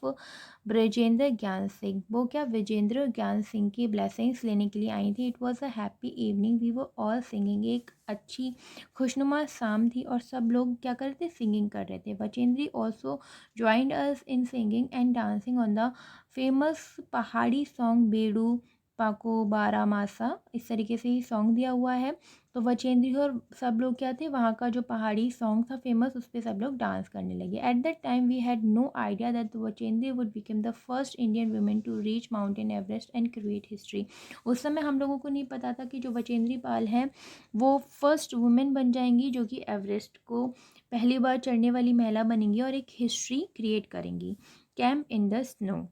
Brajendra Gyan Singh, वो क्या विजेंद्र ज्ञान सिंह की ब्लेसिंग्स लेने के लिए आई थी। It was a happy evening, we were all singing, एक अच्छी खुशनुमा शाम थी और सब लोग क्या कर रहे थे, सिंगिंग कर रहे थे। Bachendri also joined us in singing and dancing on the famous पहाड़ी सॉन्ग बेडू पाको बारामासा, इस तरीके से ही सॉन्ग दिया हुआ है। तो वचेंद्री और सब लोग क्या थे, वहाँ का जो पहाड़ी सॉन्ग था फेमस, उस पर सब लोग डांस करने लगे। At that time we had no idea that Bachendri would become the first Indian women to reach mountain Everest and create history. उस समय हम लोगों को नहीं पता था कि जो वचेंद्री पाल हैं वो फर्स्ट वुमेन बन जाएंगी जो कि एवरेस्ट को पहली बार चढ़ने वाली महिला बनेंगी और एक हिस्ट्री क्रिएट करेंगी। Camp in the snow,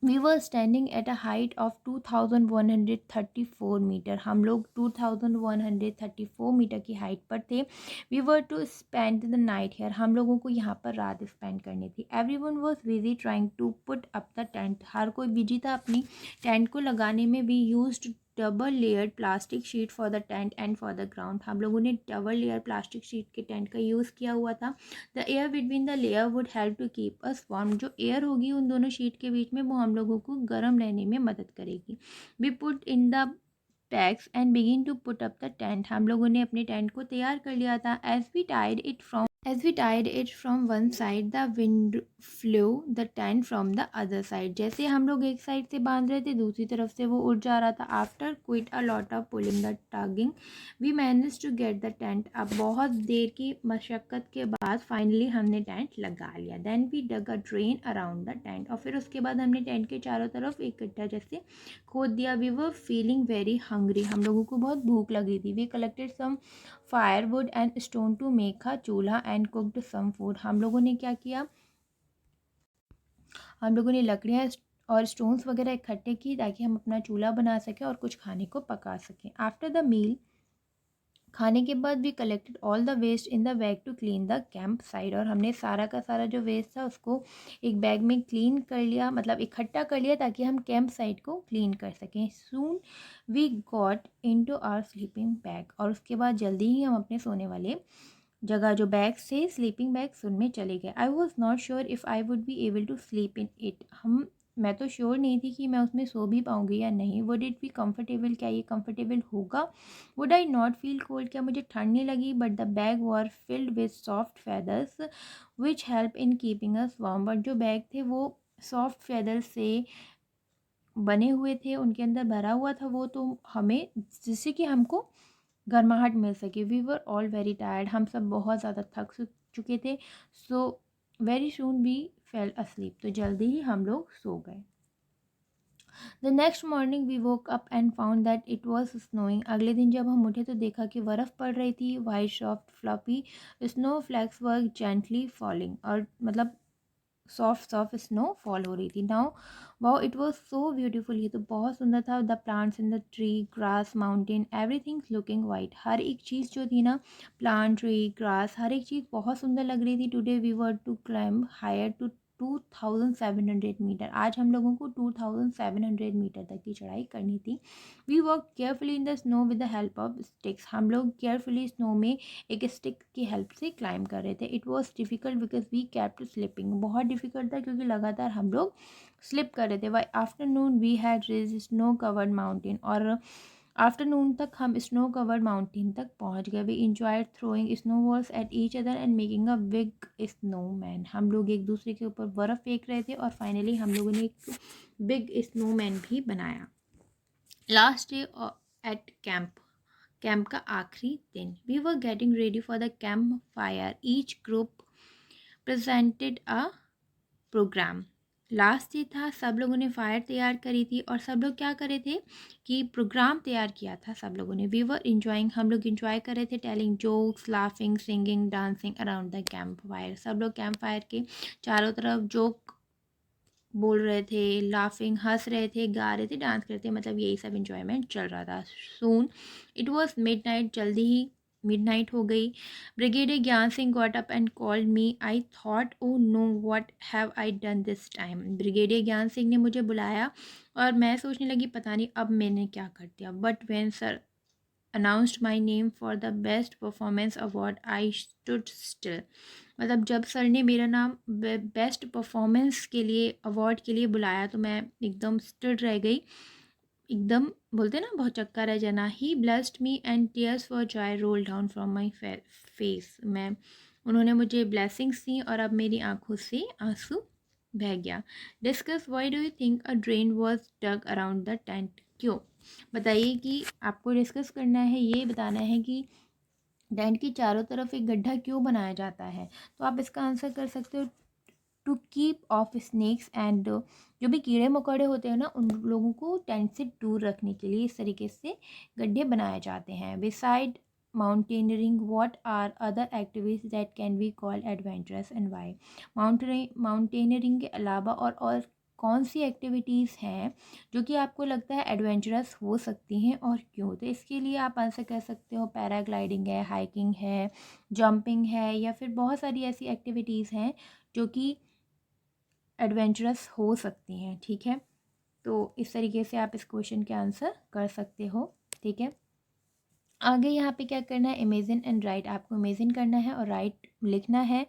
we were standing at a height of 2134 meter, हम लोग 2134 मीटर की हाइट पर थे। We were to spend the night here, हम लोगों को यहाँ पर रात स्पेंड करनी थी। Everyone was busy trying to put up the tent, हर कोई बिजी था अपनी टेंट को लगाने में। We used double layered plastic sheet for the tent and for the ground, हम लोगों ने डबल लेयर प्लास्टिक शीट के टेंट का यूज़ किया हुआ था। The air between the layer would help to keep us warm, जो एयर होगी उन दोनों शीट के बीच में वो हम लोगों को गर्म रहने में मदद करेगी। We put in the packs and begin to put up the tent, हम लोगों ने अपने टेंट को तैयार कर लिया था। As we tied it from As we tied it from one side, the wind flew the tent from the other side. जैसे हम लोग एक साइड से बांध रहे थे, दूसरी तरफ से वो उड़ जा रहा था. After quite a lot of pulling the tugging, we managed to get the tent. अब बहुत देर की मशक्क़त के बाद फाइनली हमने टेंट लगा लिया. Then we dug a drain around the tent. और फिर उसके बाद हमने टेंट के चारों तरफ एक गड्ढा जैसे खोद दिया. We were feeling very hungry. हम लोगों को बहुत भूख लगी थी. We collected some firewood and stone to make a चूल्हा and cooked some food. हम लोगों ने क्या किया, हम लोगों ने लकड़ियाँ और स्टोन्स वगैरह इकट्ठे की ताकि हम अपना चूल्हा बना सकें और कुछ खाने को पका सकें. आफ्टर द मील, खाने के बाद भी collected all the waste in the bag to clean the camp site. और हमने सारा का सारा जो वेस्ट था उसको एक बैग में क्लीन कर लिया, मतलब इकट्ठा कर लिया ताकि हम कैंप साइड को क्लीन कर सकें. Soon we got into our sleeping bag. और उसके बाद जल्दी ही हम अपने सोने वाले जगह जो बैग से स्लीपिंग बैग उनमें चले गए. I was not sure if I would be able to sleep in it. मैं तो श्योर नहीं थी कि मैं उसमें सो भी पाऊँगी या नहीं. वुड इट बी कम्फर्टेबल, क्या ये कम्फर्टेबल होगा. Would I not feel cold, क्या मुझे ठंड नहीं लगी. But the bag were filled with soft feathers which help in keeping us warm. But जो बैग थे वो सॉफ्ट फेदर से बने हुए थे, उनके अंदर भरा हुआ था वो, तो हमें जिससे कि हमको गर्माहट मिल सके. We were all very tired. हम सब बहुत ज़्यादा थक चुके थे. So very soon we fell asleep. तो जल्दी ही हम लोग सो गए. The next morning we woke up and found that it was snowing. अगले दिन जब हम उठे तो देखा कि बर्फ़ पड़ रही थी. White soft fluffy snow flakes were gently falling. और मतलब सॉफ्ट सॉफ्ट स्नो फॉल हो रही थी. Now wow, it was so beautiful. ये तो बहुत सुंदर था. The plants in the tree, grass, mountain, everything looking white. हर एक चीज़ जो थी ना, प्लांट, ट्री, ग्रास, हर एक चीज़ बहुत सुंदर लग रही थी. Today we were to climb higher to 2700 metre. आज हम लोगों को 2700 मीटर तक की चढ़ाई करनी थी. We work carefully in the snow with the help of sticks. हम लोग केयरफुली स्नो में एक स्टिक की हेल्प से क्लाइंब कर रहे थे. It was difficult because we kept slipping. बहुत डिफ़िकल्ट था क्योंकि लगातार हम लोग स्लिप कर रहे थे. By afternoon we had reached snow covered mountain. और आफ्टरनून तक हम स्नो कवर्ड माउंटेन तक पहुंच गए. We enjoyed throwing snow balls at each other and making a big snow man. हम लोग एक दूसरे के ऊपर बर्फ़ फेंक रहे थे और फाइनली हम लोगों ने एक बिग स्नो मैन भी बनाया. लास्ट डे एट कैंप का आखिरी दिन. We were getting ready for the camp fire. Each group presented a programme. Last day था, सब लोगों ने फायर तैयार करी थी और सब लोग क्या करे थे कि प्रोग्राम तैयार किया था सब लोगों ने. वी वर इंजॉइंग, हम लोग इंजॉय कर रहे थे. Telling jokes, laughing, singing, dancing around the camp fire. सब लोग कैंप फायर के चारों तरफ जोक बोल रहे थे, लाफिंग, हंस रहे थे, गा रहे थे, डांस कर रहे थे. मतलब यही सब इंजॉयमेंट चल रहा था. Soon it was mid night. जल्दी ही मिडनाइट हो गई. Brigadier Gyan Singh got up and called me. I thought oh know what have I done this time. Brigadier Gyan Singh ने मुझे बुलाया और मैं सोचने लगी पता नहीं अब मैंने क्या कर दिया. But when sir announced my name for the best performance award I stood still. मतलब जब सर ने मेरा नाम बेस्ट परफॉर्मेंस के लिए अवार्ड के लिए बुलाया तो मैं एकदम स्टूड रह गई. एकदम बोलते ना बहुत चक्का रह जाना. He blessed me and tears for joy roll down from my face. उन्होंने मुझे ब्लेसिंग्स दी और अब मेरी आंखों से आंसू बह गया. Discuss why do you think a drain was dug around the tent. क्यों, बताइए कि आपको डिस्कस करना है, ये बताना है कि टेंट की चारों तरफ एक गड्ढा क्यों बनाया जाता है. तो आप इसका आंसर कर सकते हो to keep off snakes and जो भी कीड़े मकोड़े होते हैं ना उन लोगों को टेंट से दूर रखने के लिए इस तरीके से गड्ढे बनाए जाते हैं. Beside mountaineering what are other activities that can be called adventurous and why. Mountaineering के अलावा और कौन सी एक्टिविटीज़ हैं जो कि आपको लगता है एडवेंचरस हो सकती हैं और क्यों. तो इसके लिए आप आंसर कर सकते हो पैराग्लाइडिंग है, हाइकिंग है, जंपिंग है, या फिर बहुत सारी ऐसी एक्टिविटीज़ हैं जो कि एडवेंचरस हो सकती हैं. ठीक है, तो इस तरीके से आप इस क्वेश्चन के आंसर कर सकते हो. ठीक है, आगे यहाँ पे क्या करना है, इमेजिन एंड राइट. आपको इमेजिन करना है और राइट लिखना है.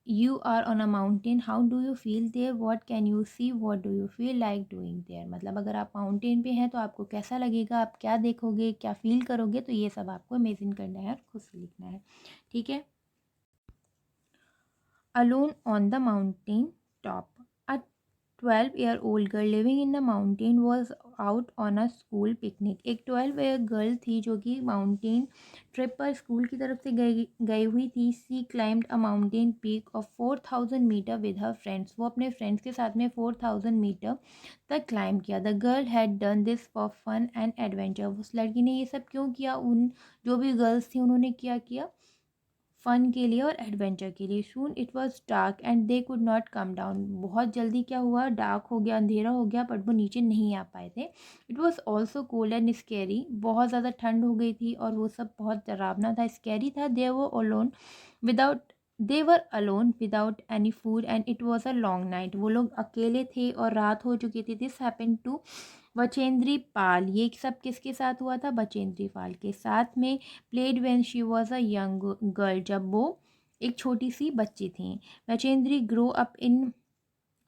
You are on a mountain, how do you feel there, what can you see, what do you feel like doing there. मतलब अगर आप माउंटेन पे हैं तो आपको कैसा लगेगा, आप क्या देखोगे, क्या फील करोगे. तो ये सब आपको इमेजिन करना है और खुद से लिखना है. ठीक है, alone on the mountain top. A 12-year-old girl living in the mountain was out on a school picnic. एक 12 ईयर गर्ल थी जो कि माउंटेन ट्रिप पर स्कूल की तरफ से गई हुई थी. She climbed a mountain peak of 4000 meter with her friends. वो अपने फ्रेंड्स के साथ में 4000 मीटर तक क्लाइम किया. The girl had done this for fun and adventure. उस लड़की ने ये सब क्यों किया? उन जो भी गर्ल्स थी उन्होंने क्या किया? फन के लिए और एडवेंचर के लिए. Soon it was dark and they could not come down. बहुत जल्दी क्या हुआ? डार्क हो गया, अंधेरा हो गया, बट वो नीचे नहीं आ पाए थे. It was also cold and scary. बहुत ज़्यादा ठंड हो गई थी और वो सब बहुत डरावना था, स्केरी था. They were alone without any food and it was a long night. वो लोग अकेले थे और रात हो चुकी थी. This happened to Bachendri Pal. ये सब किसके साथ हुआ था? बचेंद्री पाल के साथ में. Played when she was a young girl. जब वो एक छोटी सी बच्ची थी. Bachendri grow up in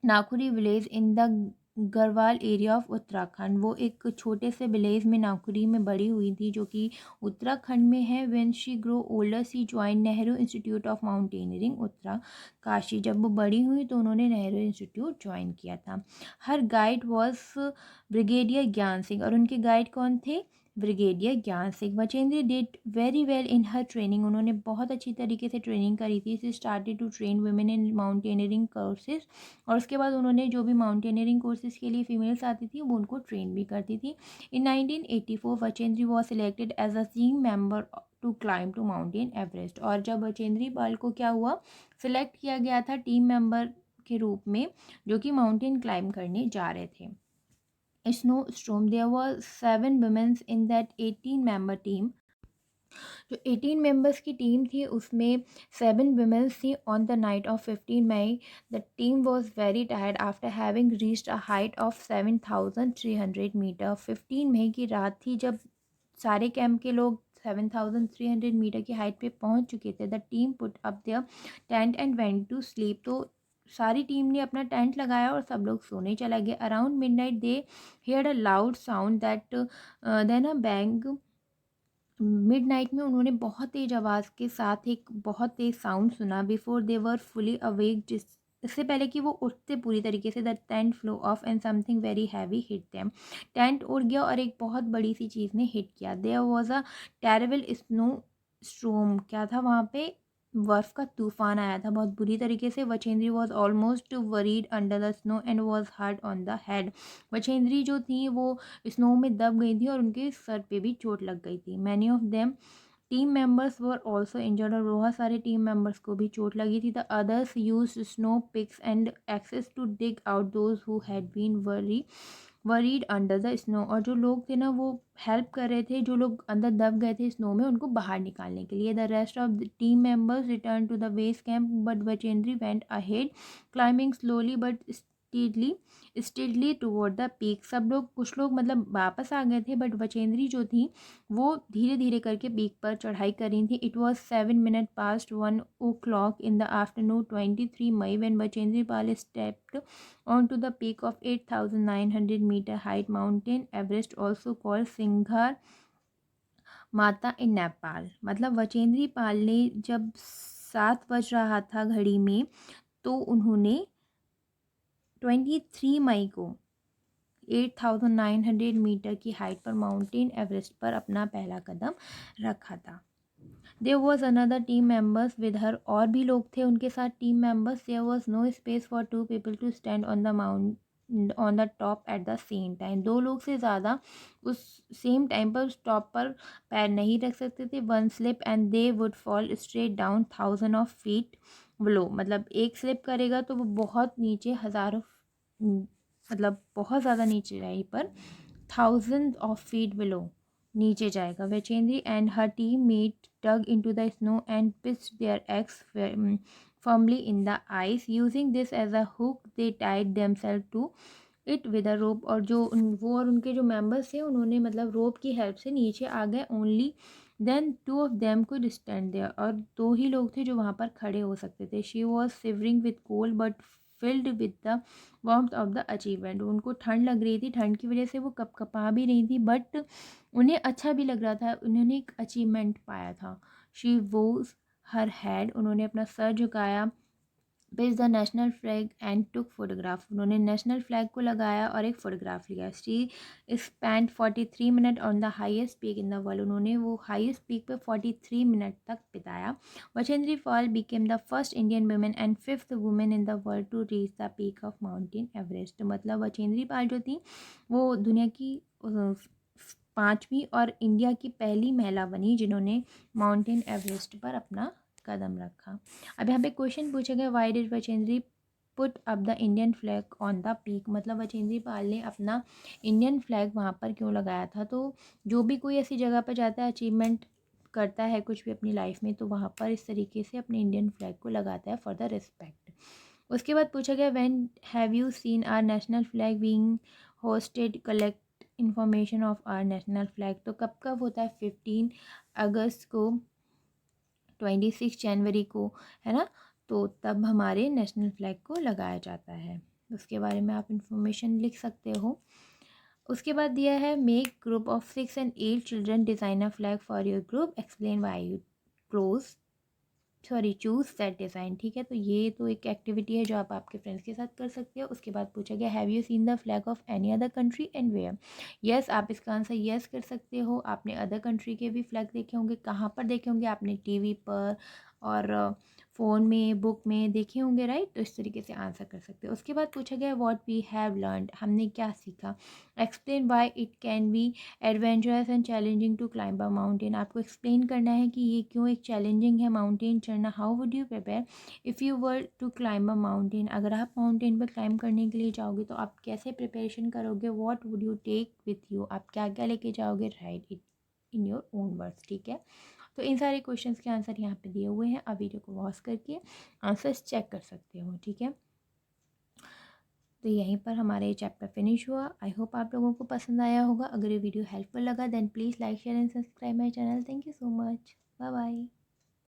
Nakuri village in the Garhwal area of Uttarakhand. वो एक छोटे से विलेज में नाकुरी में बड़ी हुई थी जो कि उत्तराखंड में है. When she grow older she join Nehru Institute of Mountaineering Uttarkashi. जब वो बड़ी हुई तो उन्होंने नेहरू इंस्टीट्यूट ज्वाइन किया था. हर guide was brigadier Gyan Singh. और उनके गाइड कौन थे? Brigadier Gyan Singh. Bachendri did very well in her training. उन्होंने बहुत अच्छी तरीके से ट्रेनिंग करी थी. She started to train women in mountaineering courses. और उसके बाद उन्होंने जो भी माउंटेनियरिंग कोर्सेज के लिए फीमेल्स आती थी वो उनको ट्रेन भी करती थी. In 1984 Bachendri was selected as a team member to climb to mountain Everest. और जब बचेंद्री पाल को क्या हुआ? सिलेक्ट किया गया था टीम मेंबर के रूप में जो कि माउंटेन क्लाइम करने जा रहे थे. Snow storm. There were 7 womens in that 18 member team. जो 18 मेंबर्स की टीम थी उसमें 7 वुमेन्स थी. On the night of 15 May the team was very tired after having reached a height of 7300 metre. 15 मई की रात थी जब सारे कैंप के लोग 7300 मीटर की हाइट पे पहुंच चुके थे. The team put up their tent and went to sleep. तो सारी टीम ने अपना टेंट लगाया और सब लोग सोने चला गए. Around midnight they heard a loud sound that then a bang. Midnight में उन्होंने बहुत तेज आवाज़ के साथ एक बहुत तेज साउंड सुना. Before they were fully awake. इससे पहले कि वो उठते पूरी तरीके से. The tent flew off and something very heavy hit them. टेंट उड़ गया और एक बहुत बड़ी सी चीज़ ने हिट किया. There was a terrible snow storm. क्या था वहाँ पे? बर्फ का तूफान आया था बहुत बुरी तरीके से. Bachendri was almost buried under the snow and was hurt on the head. Bachendri जो थी वो स्नो में दब गई थी और उनके सर पे भी चोट लग गई थी. Many of them team members were also injured. और बहुत सारे टीम मेंबर्स को भी चोट लगी थी. The others use snow picks and axes to dig out those who had been buried under the snow. और जो लोग थे ना वो हेल्प कर रहे थे जो लोग अंदर दब गए थे स्नो में उनको बाहर निकालने के लिए. The rest of the team members return to the base camp but Bachendri went ahead climbing slowly but steadily toward the peak. सब लोग कुछ लोग मतलब वापस आ गए थे बट बचेंद्री जो थी वो धीरे धीरे करके पीक पर चढ़ाई कर रही थी. It was 7 minutes past 1 o'clock in the afternoon 23 May when Bachendri Pal stepped onto the peak of 8,900 meter height mountain Everest, also called Singhar माता इन नेपाल. मतलब बचेंद्री पाल ने जब 7 बज रहा था घड़ी में तो उन्होंने 23 मई को 8,900 मीटर की हाइट पर माउंटेन एवरेस्ट पर अपना पहला कदम रखा था. There was another team members with her. और भी लोग थे उनके साथ team members. There was no space for 2 people to stand on the mount on the top at the same time. 2 लोग से ज़्यादा उस सेम टाइम पर उस टॉप पर पैर नहीं रख सकते थे. One slip and they would fall straight down 1000 feet below. मतलब एक स्लिप करेगा तो वो बहुत नीचे हज़ारों मतलब बहुत ज़्यादा नीचे जाए पर 1000 feet बिलो नीचे जाएगा. Bachendri and her team mate dug into the snow and pitched their eggs firmly in the ice. Using this as a hook, they tied themselves to it with a rope. और जो वो और उनके जो members थे उन्होंने मतलब रोप की हेल्प से नीचे आ गए. Only then 2 of them could stand there. और 2 ही लोग थे जो वहाँ पर खड़े हो सकते थे. She was shivering with cold but filled with the warmth of the achievement. उनको ठंड लग रही थी. ठंड की वजह से वो कपकपा भी रही थी बट उन्हें अच्छा भी लग रहा था. उन्होंने एक अचीवमेंट पाया था. She bows her head. उन्होंने अपना सर झुकाया. Page the national flag and took photograph, उन्होंने नेशनल फ्लैग को लगाया और एक फ़ोटोग्राफ लिया। She spend 43 minute on the highest peak in the world, उन्होंने वो हाईएस्ट पीक पे 43 मिनट तक बिताया। Bachendri Pal became the first Indian women and fifth women in the world to reach the peak of mountain Everest, मतलब बचेंद्री पाल जो थी वो दुनिया की पाँचवीं और इंडिया की पहली महिला बनी जिन्होंने माउंटेन एवरेस्ट पर अपना कदम रखा। अब यहाँ पे क्वेश्चन पूछा गया, why did Bachendri put up the Indian flag on the peak, मतलब बचेंद्री पाल ने अपना इंडियन फ्लैग वहाँ पर क्यों लगाया था। तो जो भी कोई ऐसी जगह पर जाता है, अचीवमेंट करता है कुछ भी अपनी लाइफ में, तो वहाँ पर इस तरीके से अपने इंडियन फ्लैग को लगाता है फॉर द रिस्पेक्ट। उसके बाद पूछा गया, when have you seen our national flag being hoisted, collect information of our national flag, तो कब कब होता है, 15 अगस्त को, 26 जनवरी को, है ना, तो तब हमारे नेशनल फ्लैग को लगाया जाता है। उसके बारे में आप इंफॉर्मेशन लिख सकते हो। उसके बाद दिया है, make group of 6 and 8 children design a flag for your group, explain why you choose that design. ठीक है, तो ये तो एक एक्टिविटी है जो आप आपके फ्रेंड्स के साथ कर सकते हो। उसके बाद पूछा गया, have you seen the flag of any other country and where. Yes, आप इसका आंसर यस कर सकते हो। आपने अदर कंट्री के भी फ्लैग देखे होंगे, कहाँ पर देखे होंगे, आपने टीवी पर और फ़ोन में, बुक में देखे होंगे, राइट। तो इस तरीके से आंसर कर सकते हो। उसके बाद पूछा गया, व्हाट वी हैव लर्नड, हमने क्या सीखा। Explain why it can be adventurous and challenging to climb a mountain, आपको एक्सप्लेन करना है कि ये क्यों एक चैलेंजिंग है माउंटेन चढ़ना। How would you prepare if you were to climb a mountain, अगर आप माउंटेन पर क्लाइंब करने के लिए जाओगे तो आप कैसे प्रिपरेशन करोगे। What would you take with you, आप क्या क्या लेके जाओगे, write it in your own words. ठीक है, तो इन सारे क्वेश्चंस के आंसर यहाँ पे दिए हुए हैं, आप वीडियो को पॉज करके आंसर्स चेक कर सकते हो। ठीक है, तो यहीं पर हमारा ये चैप्टर फिनिश हुआ। आई होप आप लोगों को पसंद आया होगा। अगर ये वीडियो हेल्पफुल लगा then please like share and subscribe my channel. Thank you so much, bye bye.